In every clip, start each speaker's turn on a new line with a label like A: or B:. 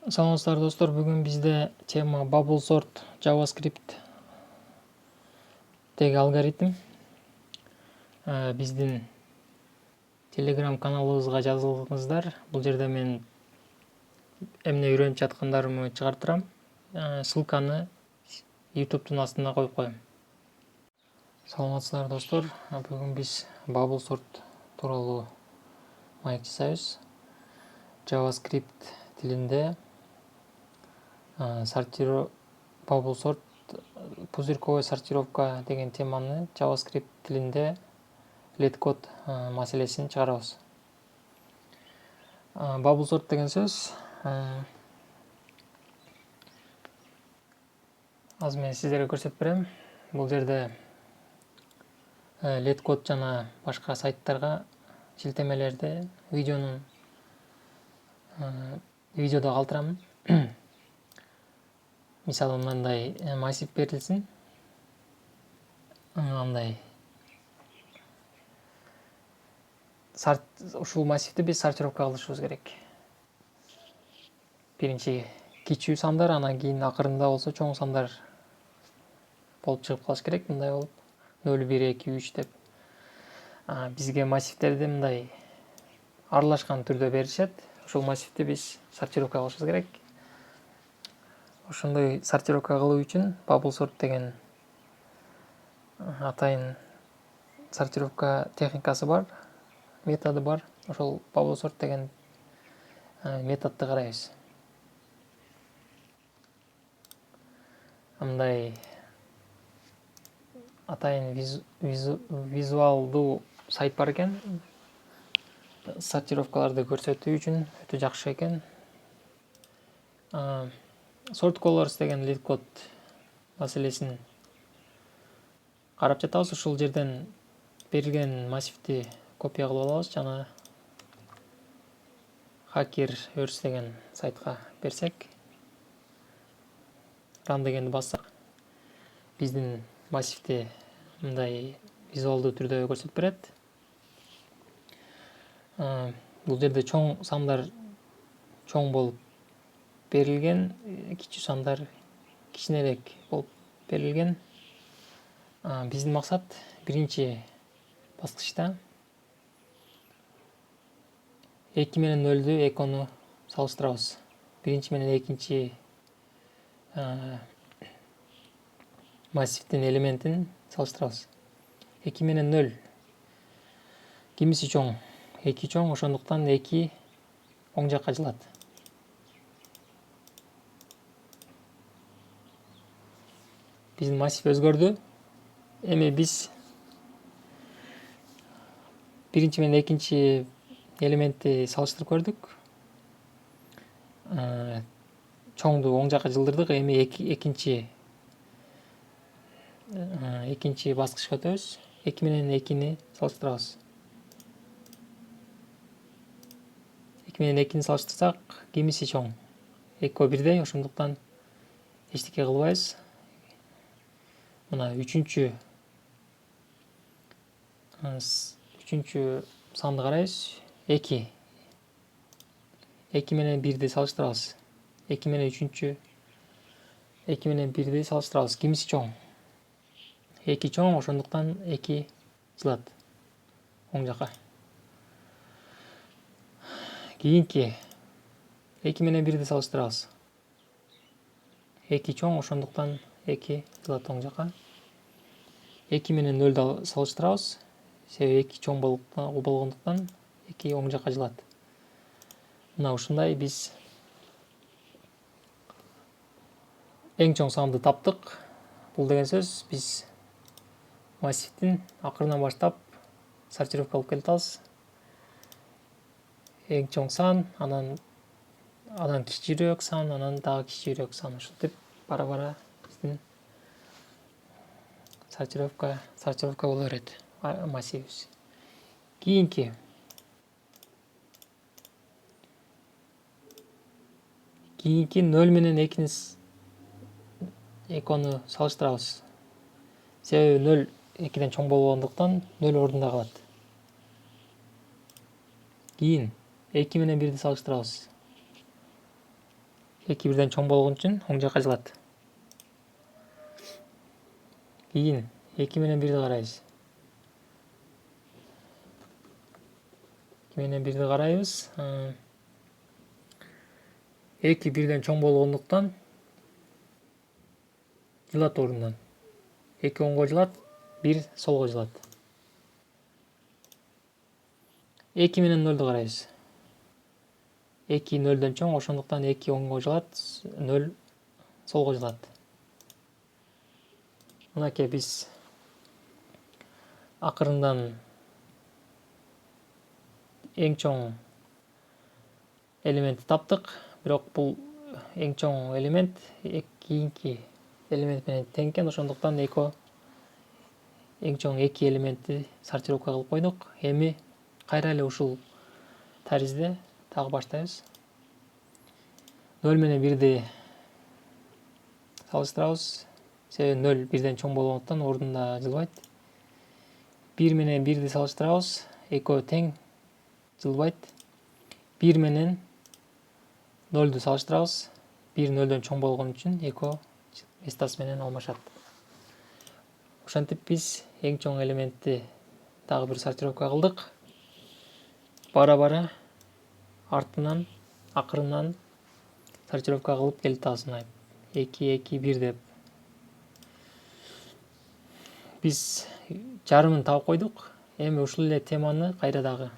A: Саламатсыздар достор, бүгін bizde тема bubble sort JavaScript теги алгоритм. Биздин Telegram каналыбызга жазылыңыздар. Бул жерде мен эмне үйрөнүп жаткандарымды чыгарып турам. Ссылканы YouTube'тун астына коюп коем. Саламатсыздар достор, бүгүн биз bubble sort тууралуу маек жасайбыз. JavaScript тилинде bubble sort пузырьковая сортировка деген теманы JavaScript тилинде LetCode маселесин чыгарабыз. Bubble sort деген сөз азыр мен сиздерге көрсөтүп берем. Бул жерде LetCode жана башка сайттарга шилтемелерди видеодо калтырамын. Мисалы мындай массив берилсин. Андай ушул массивди биз сортировка кылышыбыз керек. Биринчи кичүү сандар, анан кийин акырында болсо чоң сандар болуп чыгып калыш керек. Мындай болуп 0, 1, 2, 3 деп. Бизге массивтерди мындай аралашкан түрдө беришет. Ушул массивди биз сортировка кылышыбыз керек. Ошондой сортировка кылуу үчүн bubble sort деген атайын сортировка техникасы бар, методу бар. Ошол bubble sort деген методду карайбыз. Мындай атайын визуалдуу сайт бар экен. Сортировкаларды көрсөтүү үчүн өтө жакшы экен. Sort colors деген LetCode маселесин карап жатабыз. Ушул жерден берилген массивди копия кылып алабыз жана Hackerverse деген сайтка берсек, run дегенди бассак, биздин массивди мындай визуалдуу түрдө көрсөтүп берет. Бул жерде чоң сандар чоң болуп берилген, кичүү сандар кичинерээк болуп берилген. Биздин максат биринчи баскычта 2 менен 0-дү экөөнү салыштырабыз. Биринчи менен экинчи массивдин элементин салыштырабыз. 2 менен 0 кимиси чоң? 2 чоң, ошондуктан 2 оң жакка жылат. Биздин массив өзгөрдү. Эми биз биринчи менен экинчи элементти салыштырып көрдүк. Чоңду оң жакка жылдырдык. Эми экинчи баскычка өтөбүз. 2 менен 2-ни салыштырабыз. 2 менен 2-ни салыштырсак, кимиси чоң? Экөө бирдей, ошондуктан эчтеке кылбайбыз. Мына үчүнчү санды карайбыз. 2. 2 менен 1-ди салыштырабыз. 2 менен 1-ди салыштырабыз. Кимиси чоң? 2 чоң, ошондуктан 2 жылат оң жакка. Кийинки 2 менен 1-ди салыштырабыз. 2 чоң, ошондуктан 2 жылат оң жакка. 2 менен 0-ды салыштырабыз. Себеби 2 чоң болгондуктан 2 оң жакка жылат. Мына ушундай биз эң чоң санды таптык. Бул деген сөз биз массивдин акырынан баштап сортировка кылып келатабыз. Эң чоң сан, анан кичүүрөөк сан, анан дагы кичүүрөөк сан. Ушинтип бара-бара биздин сортировка боло берет массивибиз. Кийинки 0 менен 2-нү салыштырабыз. Себеби 0 2ден чоң болгондуктан 0 ордунда калат. Кийин 2 менен 1-ди салыштырабыз. 2 birden чоң болгон үчүн оң жакка жылат. Кийин 2 менен 1-ди карайбыз. 2 менен 1-ди карайбыз. 2 birden чоң болгондуктан жылат орундан. 2 оңго жылат, 1 солго жылат. 2 менен 0-ды карайбыз. 2 0-дөн чоң, ошондуктан 2 оңго жылат, 0 солго жылат. Мынакей биз акырындан эң чоң элементти таптык. Бирок бул эң чоң элемент кийинки элемент менен тең экен, ошондуктан эң чоң 2 элементти сортировка кылып койдук. Эми кайра эле ушул таризде дагы баштайбыз. 0 менен 1-ди салыштырабыз. Себеби 0 1-ден чоң болгондуктан ордунда жылбайт. 1 менен 1-ди салыштырабыз. Экөө тең жылбайт. 1 менен 0-ду салыштырабыз. 1 0-дөн чоң болгон үчүн экөө местасы менен алмашат. Ошентип биз эң чоң элементти дагы бир сортировка кылдык. Бара-бара артынан, акырындан сортировка кылып келип атабыз. 2 2 1 деп. Биз жарымын таап койдук. Эми ушул эле теманы кайра дагы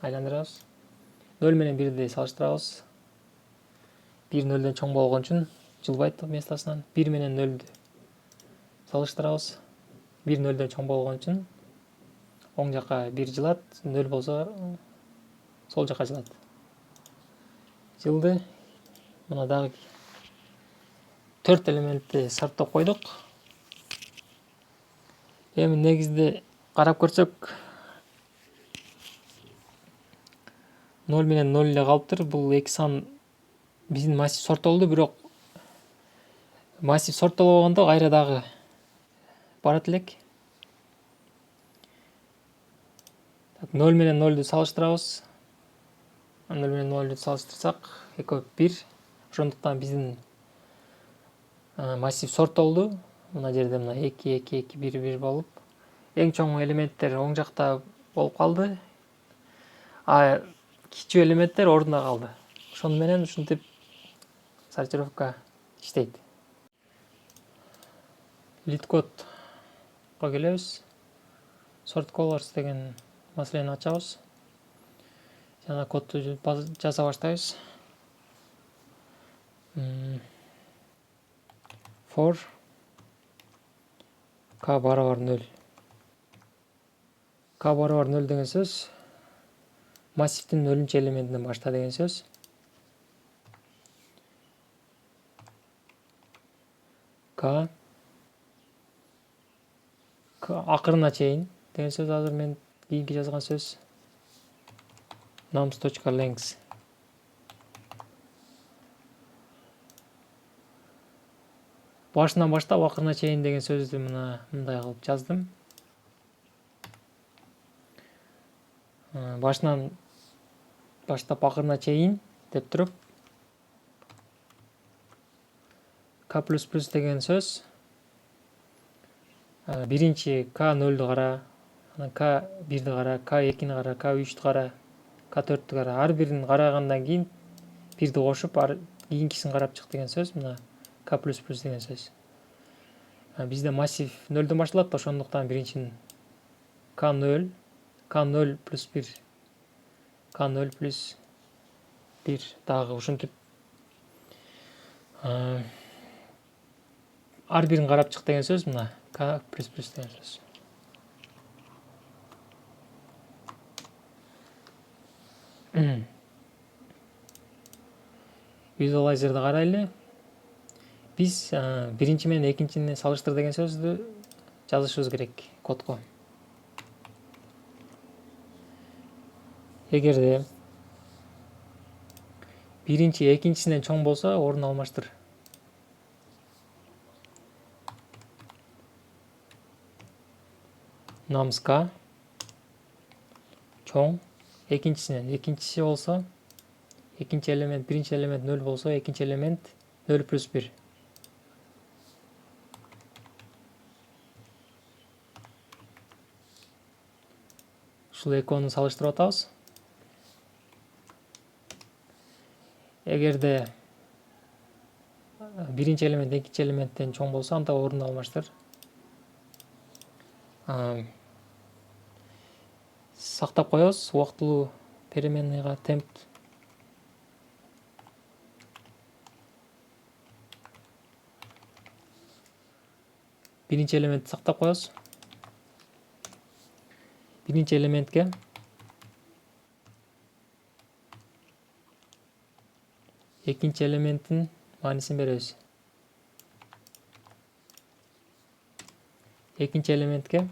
A: айландырабыз. 0 менен 1-ди салыштырабыз. 1 0-дөн чоң болгон үчүн жылбайт местасынан. 1 менен 0-ду салыштырабыз. 1 0-дөн чоң болгон үчүн оң жакка 1 жылат, 0 болсо сол жакка жылат. Жылды. Мына дагы 4 элементти сорттоп койдук. Эми негизде карап көрсөк 0 менен 0 эле калыптыр. Бул эки сан биздин массив сорттолду, бирок массив сорттолбогондо кайра дагы барат элек. 0 менен 0-ду салыштырабыз. 0 менен 0-ду салыштырсак, экөө 1. Ошондуктан биздин массив сорттолду. Мына жерде мына 2 2 2 1 1 болуп, эң чоң элементтер оң жакта болуп калды. Кичүү элементтер ордунда калды. Ошону менен ушинтип сортировка иштейт. LeetCode'га келебиз. Sort colors деген маселени ачабыз. Жана кодду жаза баштайбыз. For k барабар 0. K барабар 0 деген сөз массивдин 0-нчы элементинен башта деген сөз. K акырына чейин деген сөз. Азыр мен кийинки жазган сөз nums.length. Башынан баштап акырына чейин деген сөздү мындай кылып жаздым. Башынан баштап акырына чейин деп туруп k++ деген сөз биринчи k 0-ду кара, анан k 1-ди кара, k 2-ни кара, k 3-дү кара, k 4-тү кара. Ар бирин карагандан кийин 1-ди кошуп, кийинкисин карап чык деген сөз. Мына k++ деген сөз. Бизде массив 0-дөн башталат, ошондуктан биринчинин k0 плюс 1, k0 плюс 1 дагы ушинтип ар бирин карап чык деген сөз. Мына k++ деген сөз. Visualizer'ды карайлы. Биз биринчи менен экинчини салыштыр деген сөздү жазышыбыз керек кодго. Эгерде биринчи экинчисинен чоң болсо, орун алмаштыр. Nums k чоң экинчисинен. Экинчиси болсо, экинчи элемент, биринчи элемент 0 болсо, экинчи элемент 0 плюс 1. Ушул экөөнү салыштырып атабыз. Эгерде биринчи элемент экинчи элементтен чоң болсо, анда орун алмаштыр. Сактап коебуз убактылуу переменныйга темп. Биринчи элементти сактап коебуз. Биринчи элементке экинчи элементтин маанисин беребиз. Экинчи элементке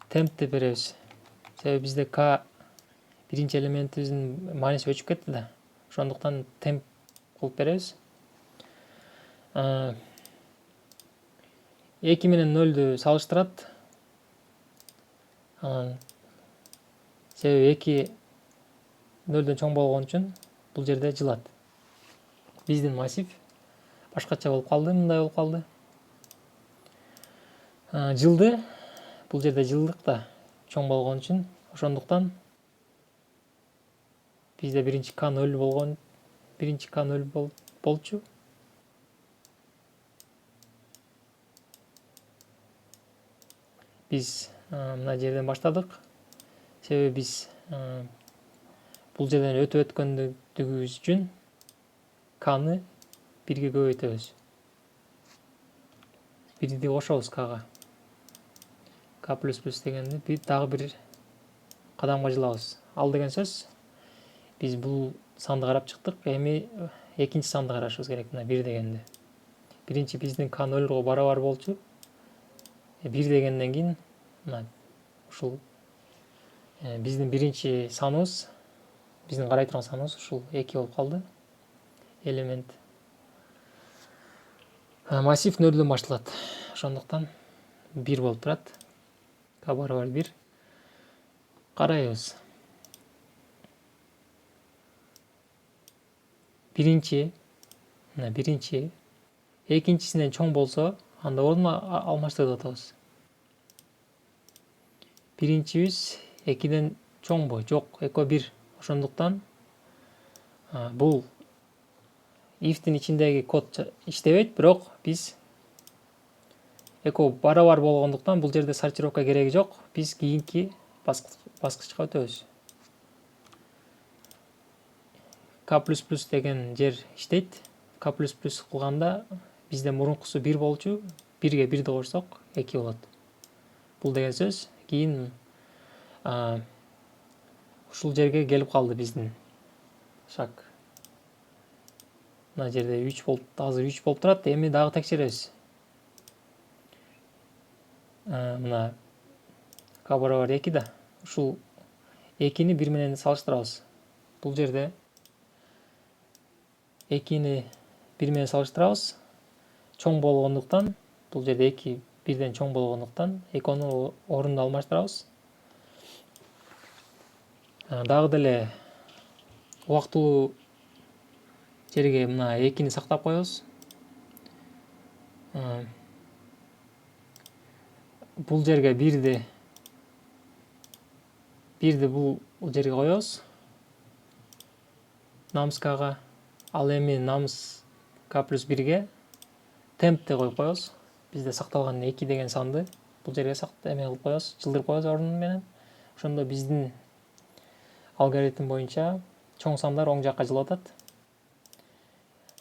A: темпти беребиз. Себеби бизде k биринчи элементибиздин мааниси өчүп кетти да. Ошондуктан темп кылып беребиз. 2 менен 0ду салыштырат. Себеби 2 0дөн чоң болгон үчүн бул жерде жылат. Биздин массив башкача болуп калды, мындай болуп калды. Жылды, бул жерде жылдык да чоң болгон үчүн, ошондуктан бизде биринчи k 0 болгон, биринчи k 0 болчу. Биз мына жерден баштадык. Себеби биз бул жерден өтүп өткөндүгүбүз үчүн k-ны 1ге көбөйтөбүз. 1ди кошобуз k-га. K плюс плюс дегенди дагы бир кадамга жылабыз. Ал деген сөз, биз бул санды карап чыктык. Эми экинчи санды карашыбыз керек. Мына 1 дегенди. Биринчи биздин k 0га барабар болчу. 1 дегенден кийин мына ушул биздин биринчи саныбыз, биздин карай турган саныбыз ушул 2 болуп калды. Элемент. Массив 0дөн башталат. Ошондуктан 1 болуп турат. K барабар 1. Карайбыз. Биринчи, мына биринчи, экинчисинен чоң болсо, анда орун алмаштырып атабыз. Биринчибиз 2ден чоңбу? Жок, экөө 1. Ошондуктан бул if'тин ичиндеги код иштебейт, бирок биз экөө барабар болгондуктан бул жерде сортировка кереги жок. Биз кийинки баскычка өтөбүз. K плюс плюс деген жер иштейт. K плюс плюс кылганда бизде мурункусу 1 болчу, 1ге 1ди кошсок 2 болот. Бул деген сөз кийин ушул жерге келип калды биздин шаг. Мына жерде 3 болуп, азыр 3 болуп турат. Эми дагы текшеребиз. Мына k барабар 2 да. Ушул 2-ни 1 менен салыштырабыз. Бул жерде 2-ни 1 менен салыштырабыз. Чоң болгондуктан, бул жерде 2 1ден чоң болгондуктан экөөнү орунду алмаштырабыз. Дагы деле убактылуу жерге мына 2-ни сактап коебуз. Бул жерге 1ди бул жерге коебуз. Намс k'га. Ал эми намс k плюс 1ге темпти коюп коебуз. Бизде сакталган 2 деген санды бул жерге эме кылып коебуз, жылдырып коебуз орун менен. Ошондо биздин алгоритм боюнча чоң сандар оң жакка жылып атат.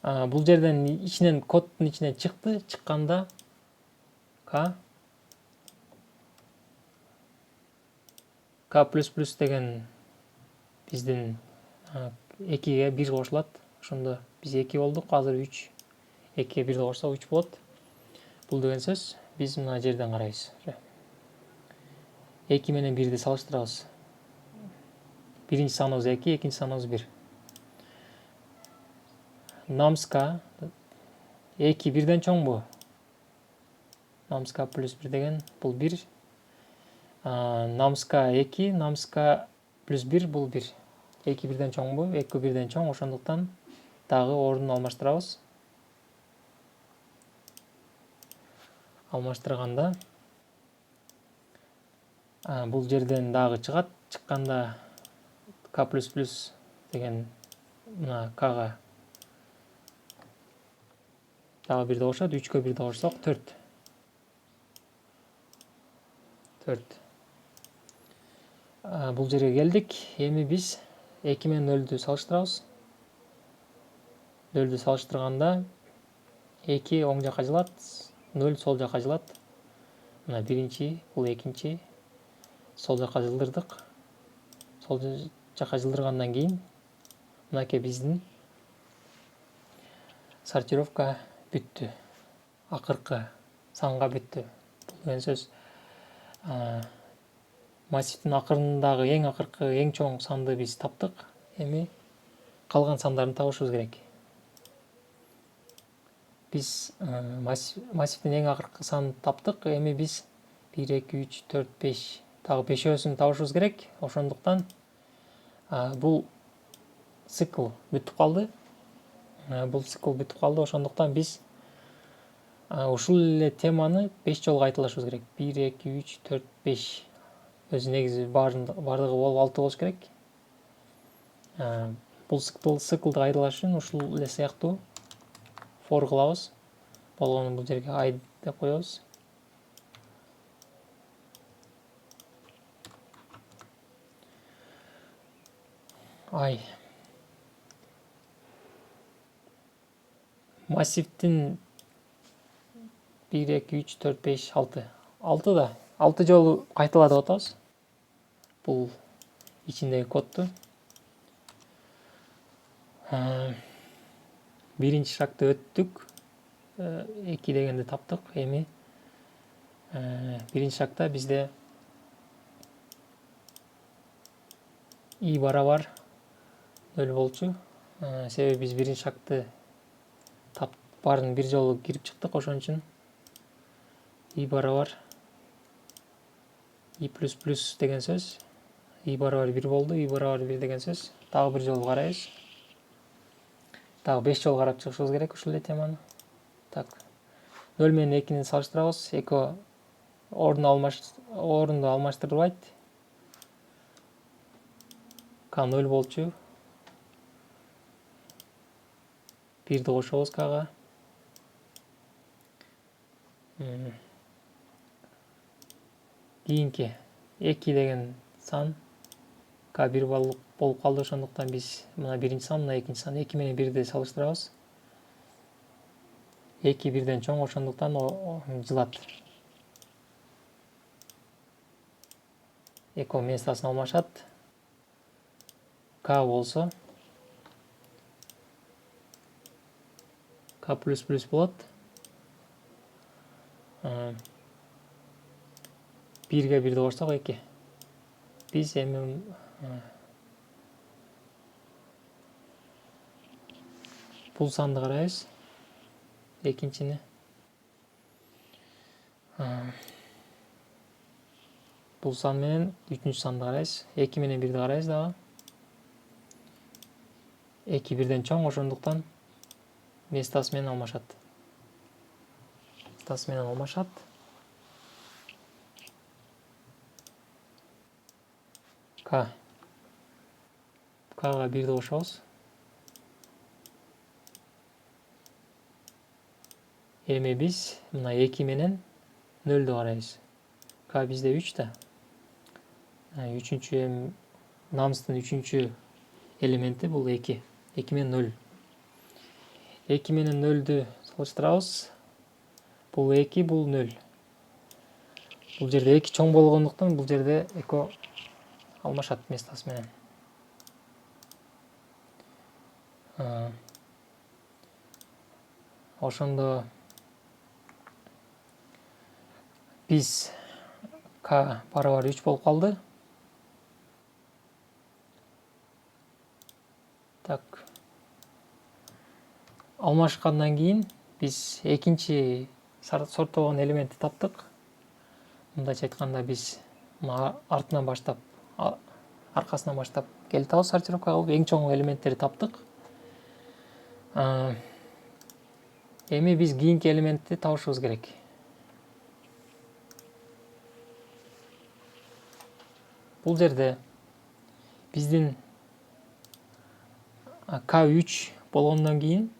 A: Бул жерден ичинен, коддун ичинен чыкты. Чыкканда k плюс плюс деген биздин 2ге 1 кошулат. Ошондо биз 2 болдук. Азыр 3. 2ге 1 кошсок 3 болот. Бул деген сөз биз мына жерден карайбыз. 2 менен 1ди салыштырабыз. Биринчи саныбыз 2, экинчи саныбыз 1. Намс k 2 1ден чоңбу? Намс k плюс 1 деген бул 1. Намс k 2, намс k плюс 1 бул 1. 2 birden чоңбу? 2 birden чоң, ошондуктан дагы ордун алмаштырабыз. Алмаштырганда бул жерден дагы чыгат. Чыкканда k++ деген мына kга дагы 1 кошот. 3кө 1 кошсок 4. 4. Бул жерге келдик. Эми биз 2 менен 0-дү салыштырабыз. 0-дү салыштырганда 2 оң жакка жылат, 0 сол жакка жылат. Мына биринчи, бул экинчи. Сол жакка жылдырдык. Сол жакка жылдыргандан кийин мынакей биздин сортировка бүттү. Акыркы санга бүттү. Бул деген сөз массивдин акырындагы эң акыркы, эң чоң санды биз таптык. Эми калган сандарын табышыбыз керек. Биз массивдин эң акыркы санын таптык. Эми биз 1, 2, 3, 4, 5 дагы 5-өсүн табышыбыз керек. Ошондуктан бул цикл бүтүп калды. Ошондуктан биз ушул эле теманы 5 жолу кайталашыбыз керек. 1, 2, 3, 4, 5. Өзү негизи бардыгы болуп 6 болуш керек. Бул циклды кайталаш үчүн ушул эле сыяктуу for кылабыз. Болгону бул жерге I деп коебуз. I массивдин 1, 2, 3, 4, 5, 6. 6 да 6 жолу кайталады деп атабыз. Бул ичиндеги кодду. Биринчи шагты өттүк. 2 дегенди таптык. Эми биринчи шагта бизде I барабар 0 болчу. Себеби биз биринчи шагты барын бир жолу кирип чыктык, ошон үчүн I барабар I++ деген сөз. I барабар 1 болду. I барабар 1 деген сөз. Дагы бир жолу карайбыз. Дагы 5 жолу карап чыгышыбыз керек ушул эле теманы. Так. 0 менен 2-ни салыштырабыз. Экөө орунду алмаштырбайт. K 0 болчу. 1-ди кошобуз K'га. Кийинки 2 деген сан K1 болуп калды. Ошондуктан биз мына биринчи сан, мына экинчи сан 2 менен 1-ди салыштырабыз. 2 бирден чоң, ошондуктан жылат. Экөө местосын алмашат. K болсо K++ болот. 1-ге 1-ди кошсок 2. Биз эми бул санды карайбыз. Экинчини. Бул сан менен 3-үнчү санды карайбыз. 2 менен 1-ди карайбыз дагы. 2 бирден чоң, ошондуктан местасы менен алмашат. K'га 1-ди кошобуз. Эми биз мына 2 менен 0-дү карайбыз. K бизде 3 да. 3-үнчү намыстын 3-үнчү элементи бул 2. 2 менен 0. 2 менен 0-дү салыштырабыз. Бул 2, бул 0. Бул жерде 2 чоң болгондуктан бул жерде экөө алмашат местасы менен. Ошондо биз K барабар 3 болуп калды. Так. Алмашкандан кийин биз экинчи сорттогон элементти таптык. Мындайча айтканда биз артынан баштап аркасынан баштап келатабыз сортировка кылып эң чоң элементтерди таптык. Эми биз кийинки элементти табышыбыз керек. Бул жерде биздин K3 болгондон кийин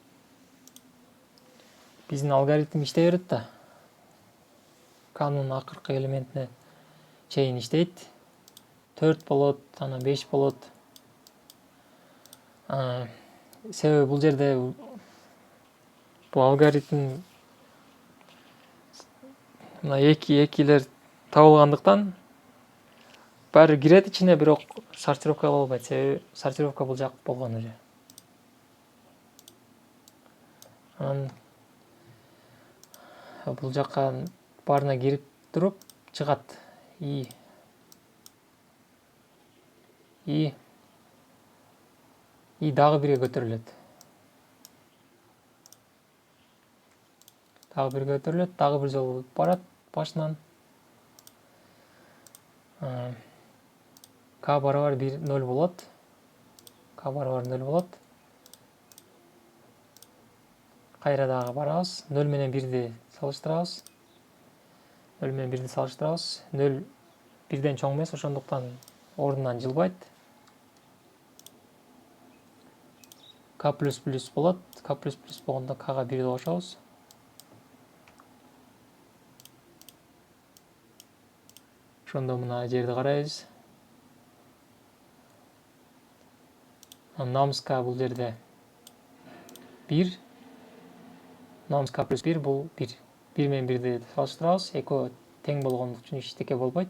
A: биздин алгоритм иштей берет да. K'нын акыркы элементине чейин иштейт. 4 болот, анан 5 болот. Себеби бул жерде бул алгоритм мына экилер табылгандыктан баары кирет ичине, бирок сортировка кыла албайт. Себеби сортировка бул жак болгон уже. Анан бул жакка баарына кирип туруп чыгат. И дагы бирге көтөрүлөт. Дагы бир жолу барат башынан. K барабар 0 болот. K барабар 0 болот. Кайра дагы барабыз. 0 менен 1-ди салыштырабыз. 0 менен 1-ди салыштырабыз. 0 1ден чоң эмес, ошондуктан ордунан жылбайт. K++ болот. K++ болгондо K'га 1-ди кошобуз. Ошондо мына жерди карайбыз. Nam's K бул жерде 1. Nam's K+1 бул 1. 1 менен 1-ди салыштырабыз. Экөө тең болгондук үчүн эчтеке болбойт.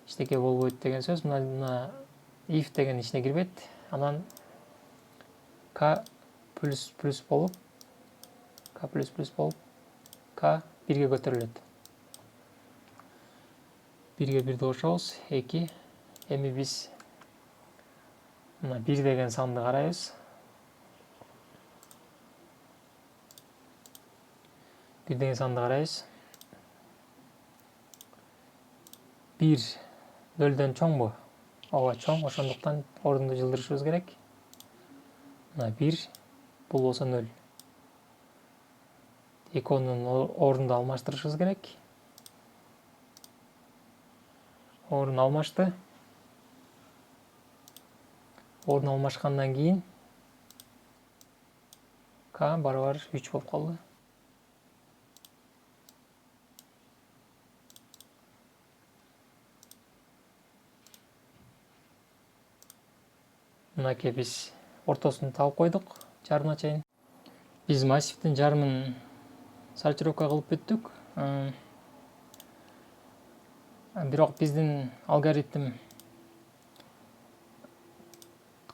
A: Эчтеке болбойт деген сөз. Мына if деген ичине кирбейт. Анан K++ болуп K 1ге көтөрүлөт. 1ге 1-ди кошобуз. 2. Эми биз мына 1 деген санды карайбыз. 1 деген санды карайбыз. 1 0дөн чоңбу? Ооба, чоң. Ошондуктан ордунду жылдырышыбыз керек. Мына 1 бул болсо 0. Экөөнүн ордунду алмаштырышыбыз керек. Ордун алмашты. Ордун алмашкандан кийин K барабар 3 болуп калды. Мынакей биз ортосун таап койдук, жарымына чейин. Биз массивдин жарымын сортировка кылып бүттүк. Бирок биздин алгоритм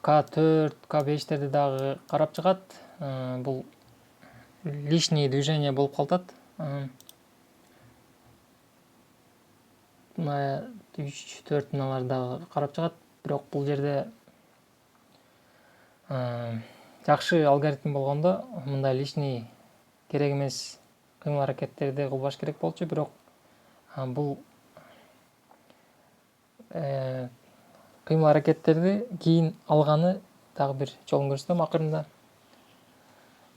A: K4, K5-терди дагы карап чыгат. Бул лишний движение болуп калат. Мына 3, 4 мыналарды дагы карап чыгат. Бирок бул жерде жакшы алгоритм болгондо мындай лишний керек эмес кыймыл аракеттерди кылбаш керек болчу. Бирок бул кыймыл аракеттерди кийин алганы дагы бир жолун көрсөтөм акырында.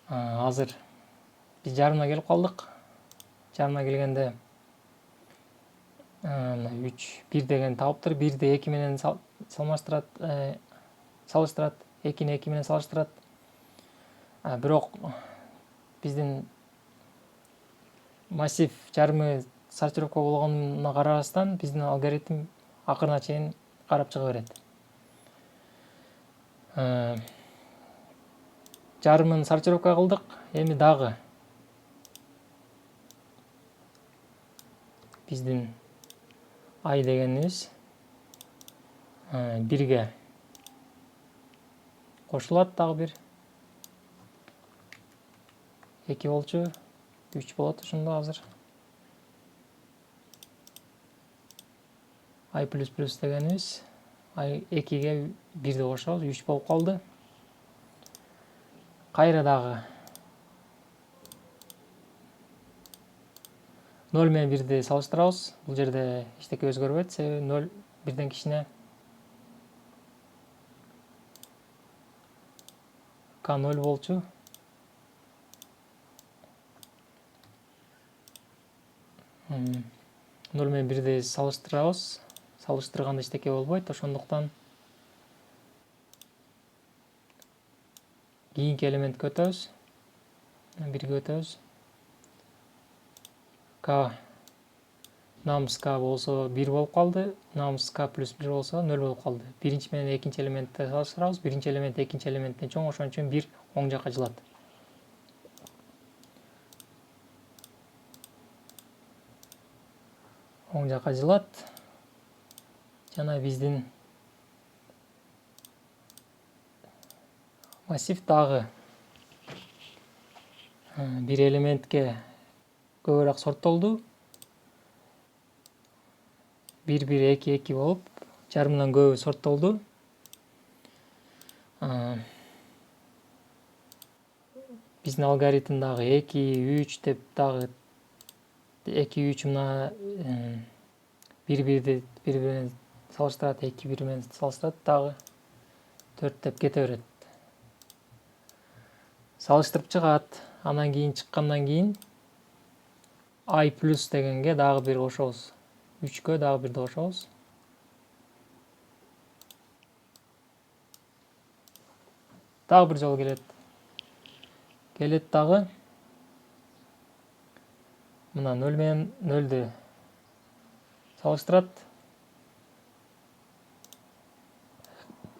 A: Азыр биз жарымына келип калдык. Жарымына келгенде 3 1 деген табыптыр. 1ди 2 менен салыштырат. 2-ни 2 менен салыштырат. Бирок биздин массив жарымы сортировка болгонуна карабастан биздин алгоритм акырына чейин карап чыга берет. Жарымын сортировка кылдык. Эми дагы биздин I дегенибиз 1ге кошулат, дагы бир 2 болчу, 3 болот ошондо азыр. I++ дегенибиз I 2ге 1ди кошобуз, 3 болуп калды. Кайра дагы 0 менен 1ди салыштырабыз. Бул жерде эчтеке өзгөрбөйт, себеби 0 1ден кичине. k 0 болчу. Нөл менен бирди салыштырабыз. Салыштырганда эчтеке болбойт. Ошондуктан кийинки элементке өтөбүз. Бирге өтөбүз. K намыз K болсо 1 болуп калды. Намыз K плюс 1 болсо 0 болуп калды. Биринчи менен экинчи элементти салыштырабыз. Биринчи элемент экинчи элементтен чоң, ошон үчүн 1 оң жакка жылат. Оң жакка жылат. Жана биздин массив дагы бир элементке көбүрөөк сорттолду. 1-1-2-2 болуп, жарымдан көбү сорттолду. Биздин алгоритм дагы 2-3 деп дагы 2-3 мына 1-1-ди бири-бири салыштырат, 2-1 менен салыштырат, дагы 4 деп кете берет. Салыштырып чыгат. Анан кийин чыккандан кийин I плюс дегенге дагы бир кошобуз. 3кө дагы бирди кошобуз. Дагы бир жолу келет. Келет дагы. Мына 0 менен 0ды салыштырат.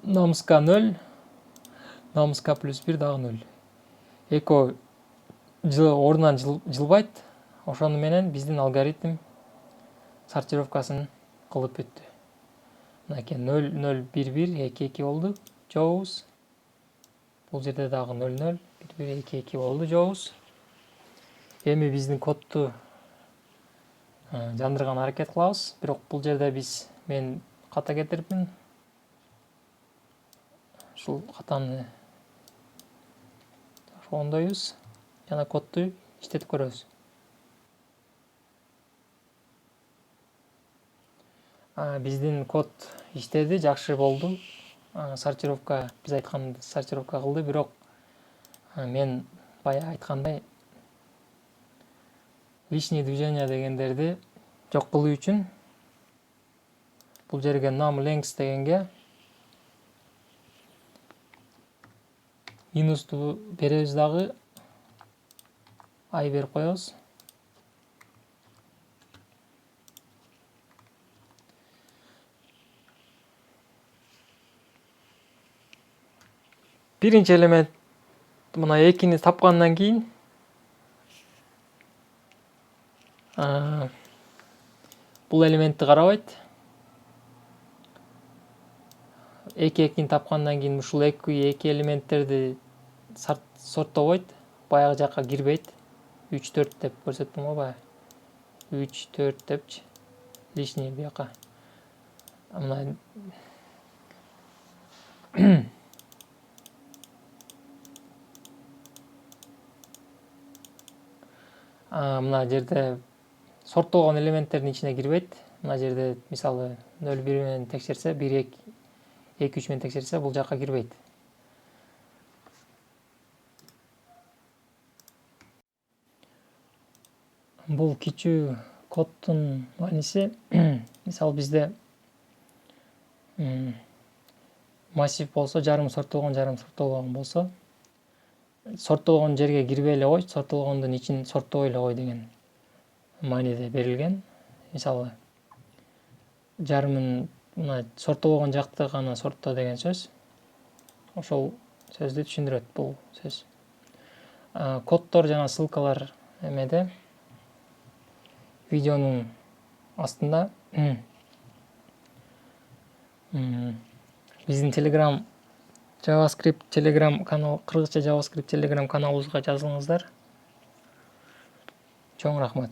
A: Намыз K 0, намыз K плюс 1 дагы 0. Экөө ордунан жылбайт. Ошону менен биздин алгоритм сортировкасын кылып бүттү. Мынакей 0 0 1 1 2 2 болду. Жобубуз. Бул жерде дагы 0 0 1 1 2 2 болду. Жобубуз. Эми биздин кодду жандырганга аракет кылабыз. Бирок бул жерде мен ката кетирипмин. Ушул катаны оңдойбуз жана кодду иштетип көрөбүз. Биздин код иштеди, жакшы болду. Сортировка, биз айткан сортировка кылды, бирок мен бая айткандай лишний движение дегендерди жок кылуу үчүн бул жерге num length дегенге минусту беребиз дагы I берип коебуз. Биринчи элемент мына 2-ни тапкандан кийин бул элементти карабайт. 2-2-ни тапкандан кийин ушул 2 элементтерди сорттобойт, баягы жакка кирбейт. 3-4 деп көрсөттүм го бая. 3-4 депчи. Лишний бияка. Мына мына жерде сорттолгон элементтердин ичине кирбейт. Мына жерде мисалы 0-1 менен текшерсе, 1-2-3 менен текшерсе, бул жакка кирбейт. Бул кичүү коддун мааниси, мисалы бизде массив болсо, жарым сорттолгон болсо, сорттолгон жерге кирбей эле кой, сорттолгондун ичин сорттобой эле кой деген мааниде берилген. Мисалы жарымын мына сорттолгон жакты гана сортто деген сөз. Ошол сөздү түшүндүрөт бул сөз. Коддор жана ссылкалар эмеде видеонун астында. Биздин Telegram JavaScript Telegram канал, кыргызча JavaScript Telegram каналыбызга жазылыңыздар. Чоң рахмат.